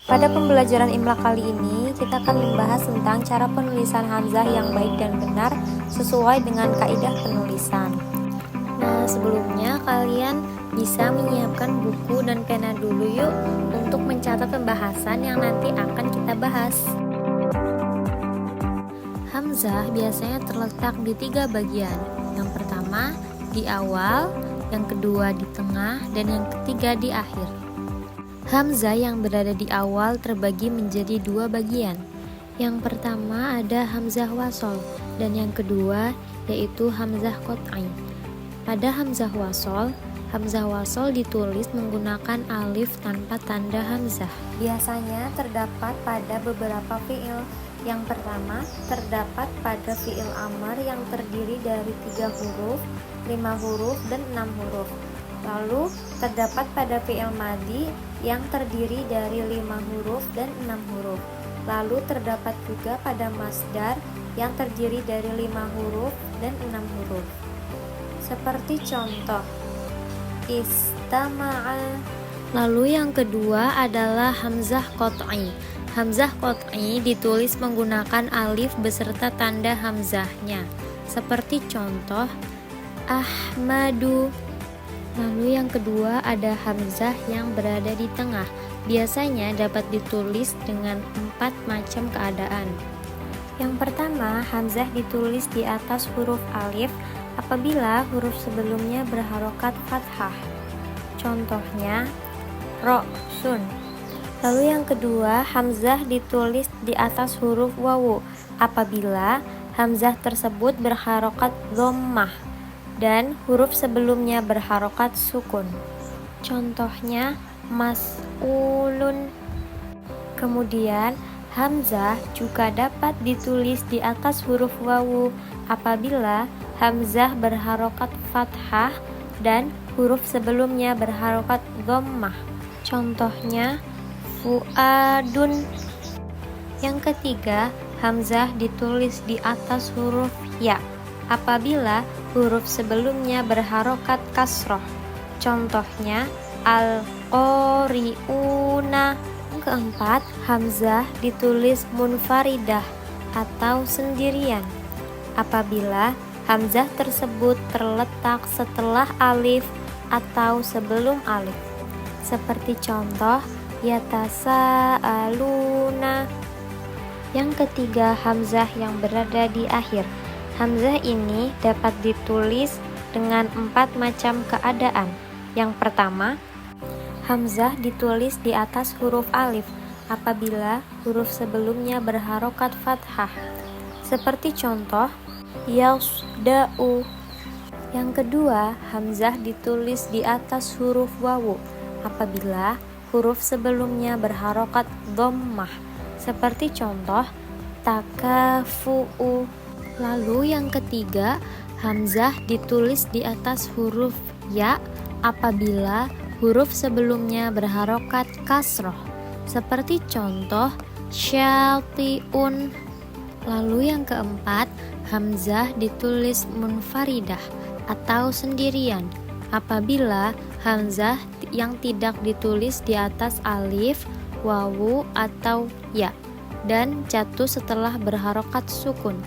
Pada pembelajaran Imla kali ini, kita akan membahas tentang cara penulisan hamzah yang baik dan benar sesuai dengan kaidah penulisan. Nah, sebelumnya kalian bisa menyiapkan buku dan pena dulu yuk untuk mencatat pembahasan yang nanti akan kita bahas. Hamzah biasanya terletak di 3 bagian. Yang pertama di awal, yang kedua di tengah, dan yang ketiga di akhir. Hamzah yang berada di awal terbagi menjadi 2 bagian. Yang pertama ada hamzah wasol dan yang kedua yaitu hamzah qat'i. Pada hamzah wasol ditulis menggunakan alif tanpa tanda hamzah. Biasanya terdapat pada beberapa fiil. Yang pertama terdapat pada fiil amar yang terdiri dari 3 huruf, 5 huruf, dan 6 huruf. Lalu terdapat pada fiil madi yang terdiri dari 5 huruf dan 6 huruf. Lalu terdapat juga pada masdar yang terdiri dari 5 huruf dan 6 huruf. Seperti contoh istama'a. Lalu yang kedua adalah hamzah qat'i. Hamzah qat'i ditulis menggunakan alif beserta tanda hamzahnya. Seperti contoh ahmadu. Lalu yang kedua ada hamzah yang berada di tengah. Biasanya dapat ditulis dengan 4 macam keadaan. Yang pertama, hamzah ditulis di atas huruf alif apabila huruf sebelumnya berharokat fathah. Contohnya ro'sun. Lalu yang kedua, hamzah ditulis di atas huruf wawu apabila hamzah tersebut berharokat dhammah dan huruf sebelumnya berharokat sukun. Contohnya mas'ulun. Kemudian hamzah juga dapat ditulis di atas huruf wawu apabila hamzah berharokat fathah dan huruf sebelumnya berharokat dhammah. Contohnya fuadun. Yang ketiga, hamzah ditulis di atas huruf ya apabila huruf sebelumnya berharokat kasroh. Contohnya al-qari'una. Yang keempat, hamzah ditulis munfaridah atau sendirian apabila hamzah tersebut terletak setelah alif atau sebelum alif. Seperti contoh yatasaaluna. Yang ketiga, hamzah yang berada di akhir. Hamzah ini dapat ditulis dengan 4 macam keadaan. Yang pertama, hamzah ditulis di atas huruf alif apabila huruf sebelumnya berharokat fathah. Seperti contoh yasda'u. Yang kedua, hamzah ditulis di atas huruf wawu apabila huruf sebelumnya berharokat dhammah. Seperti contoh takafu'u. Lalu yang ketiga, hamzah ditulis di atas huruf ya apabila huruf sebelumnya berharokat kasroh. Seperti contoh syati'un. Lalu yang keempat, hamzah ditulis munfaridah atau sendirian apabila hamzah yang tidak ditulis di atas alif, wawu, atau ya dan jatuh setelah berharokat sukun.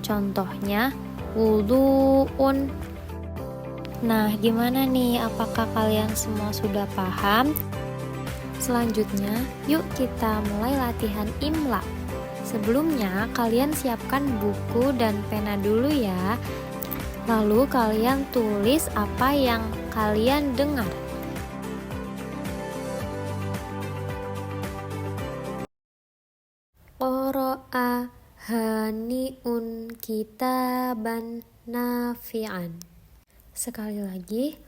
Contohnya wudu'un. Nah, gimana nih? Apakah kalian semua sudah paham? Selanjutnya, yuk kita mulai latihan imla. Sebelumnya, kalian siapkan buku dan pena dulu ya. Lalu kalian tulis apa yang kalian dengar. Qara'a hani'un kitaban nafi'an. Sekali lagi,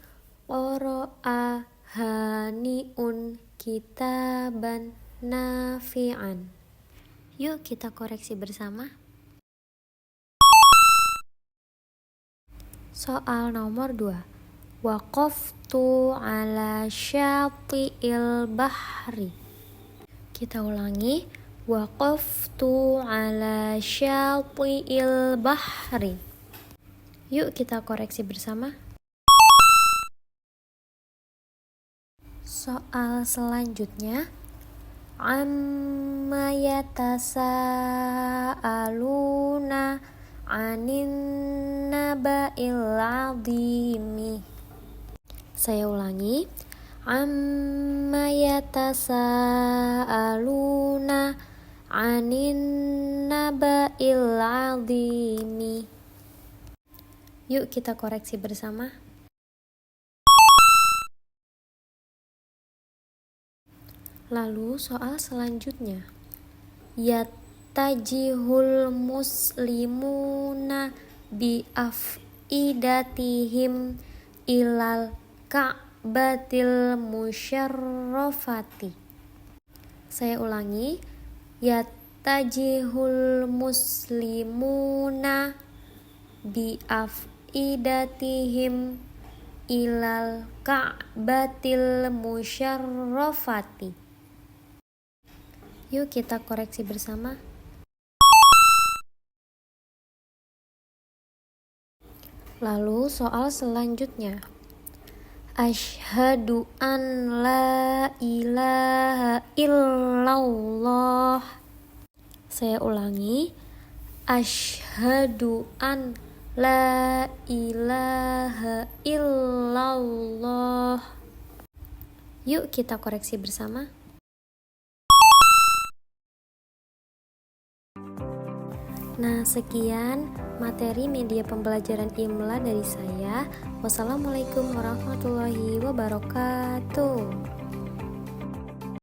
qara'a hani'un kitaban nafi'an. Yuk kita koreksi bersama. Soal nomor 2. Waqaftu ala syati'il bahri. Kita ulangi. Waqaftu ala syati'il bahri. Yuk kita koreksi bersama. Soal selanjutnya. amma yatasaaluna anin naba'il azimi. Saya ulangi. Amma yatasaaluna anin naba'il azimi. Yuk kita koreksi bersama. Lalu soal selanjutnya. Yattajihul muslimuna biaf'idatihim ilal ka'batil musyarrafati. Saya ulangi. Yattajihul muslimuna biaf'idatihim ilal ka'batil musyarrafati. Yuk kita koreksi bersama. Lalu soal selanjutnya. Asyhadu an la ilaha illallah. Saya ulangi. Asyhadu an la ilaha illallah. Yuk kita koreksi bersama. Nah, sekian materi media pembelajaran IMLA dari saya. Wassalamualaikum warahmatullahi wabarakatuh.